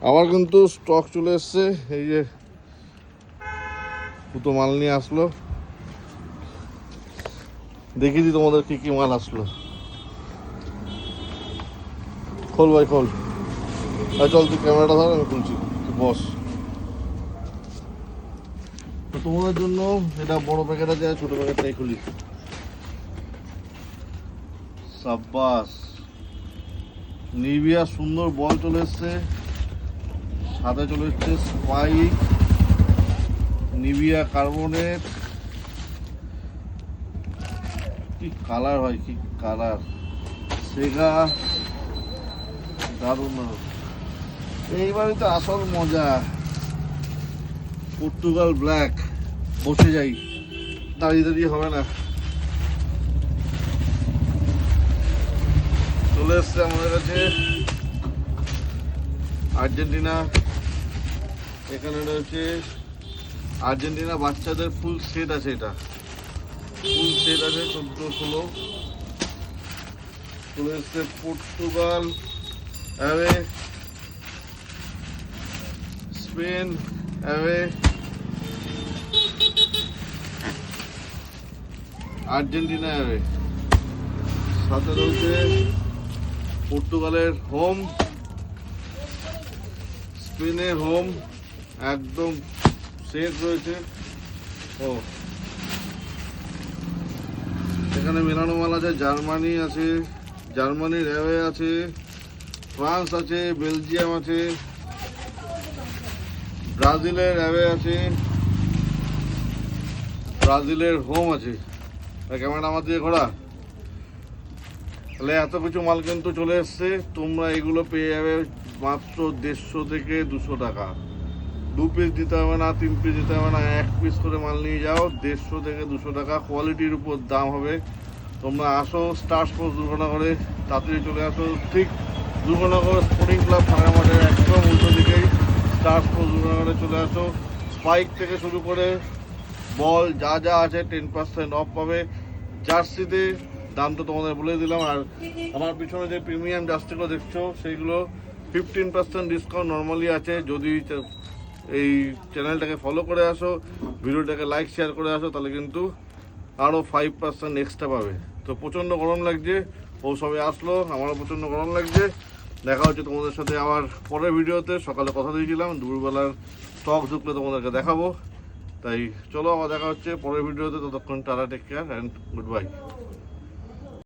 আমার কিন্তু স্টক চলে এসছে, এই যে দুটো মাল নিয়ে আসলো, দেখিয়ে দিই তোমাদের কি কি মাল আসলো। খোল ভাই খোল, চল তুই ক্যামেরাটা ধর, আমি খুলছি, বস। তো তোমাদের জন্য এটা বড় প্যাকেট আছে, ছোট প্যাকেটটাই খুলি। সাব্বাস, নিভিয়া সুন্দর বল চলে এসছে, সাথে চলে এসছে স্পাইক, নিভিয়া কার্বনেট। কি কালার হয়, কি কালার, সেগা, দারুণ। এইবারই তো আসল মজা, পর্তুগাল ব্ল্যাক। বসে যাই, দাঁড়িয়ে দাঁড়িয়ে হবে না। চলে এসছে আমাদের কাছে আর্জেন্টিনা। এখানে রয়েছে আর্জেন্টিনা বাচ্চাদের ফুল সেট আছে, এটা ফুল সেট আছে 14-16। চলে এসছে Portugal away, Spain away, Argentina away. সাথে রয়েছে পর্তুগালের হোম, স্পেনের হোম, একদম সেট রয়েছে। ও এখানে মেলানো মাল আছে, জার্মানি আছে, জার্মানির অ্যাওয়ে আছে, ফ্রান্স আছে, বেলজিয়াম আছে, ব্রাজিলের অ্যাওয়ে আছে, ব্রাজিলের হোম আছে। ক্যামেরা আমার দিয়ে ঘোরা। তাহলে এত কিছু মাল কিন্তু চলে এসছে, তোমরা এগুলো পেয়ে যাবে মাত্র 150 থেকে 200 টাকা। 2 পিস দিতে হবে না, 3 পিস দিতে হবে না, 1 পিস করে মাল নিয়ে যাও, 150 থেকে 200 টাকা। কোয়ালিটির উপর দাম হবে। তোমরা আসো স্টার স্পোর্টস দুর্গানগরে, তাড়াতাড়ি চলে আসো। ঠিক দুর্গানগর স্পোর্টিং ক্লাব থানার মাঠের একদম উল্টো দিকেই স্টার স্পোর্টস দুর্গানগরে চলে আসো। স্পাইক থেকে শুরু করে বল যা যা আছে 10% অফ পাবে। জার্সিতে দাম তো তোমাদের বলে দিলাম। আর আমার পিছনে যে প্রিমিয়াম জার্সিগুলো দেখছো, সেইগুলো 15% ডিসকাউন্ট নর্মালি আছে। যদি এই চ্যানেলটাকে ফলো করে আসো, ভিডিওটাকে লাইক শেয়ার করে আসো, তাহলে কিন্তু আরও 5% এক্সট্রা পাবে। তো প্রচণ্ড গরম লাগছে, ও সবাই আসলো, আমারও প্রচণ্ড গরম লাগছে। দেখা হচ্ছে তোমাদের সাথে আবার পরের ভিডিওতে। সকালে কথা দিয়েছিলাম দুপুরবেলার স্টক ঢুকলে তোমাদেরকে দেখাবো। তাই চলো, আবার দেখা হচ্ছে পরের ভিডিওতে। ততক্ষণ tata, take care and good by.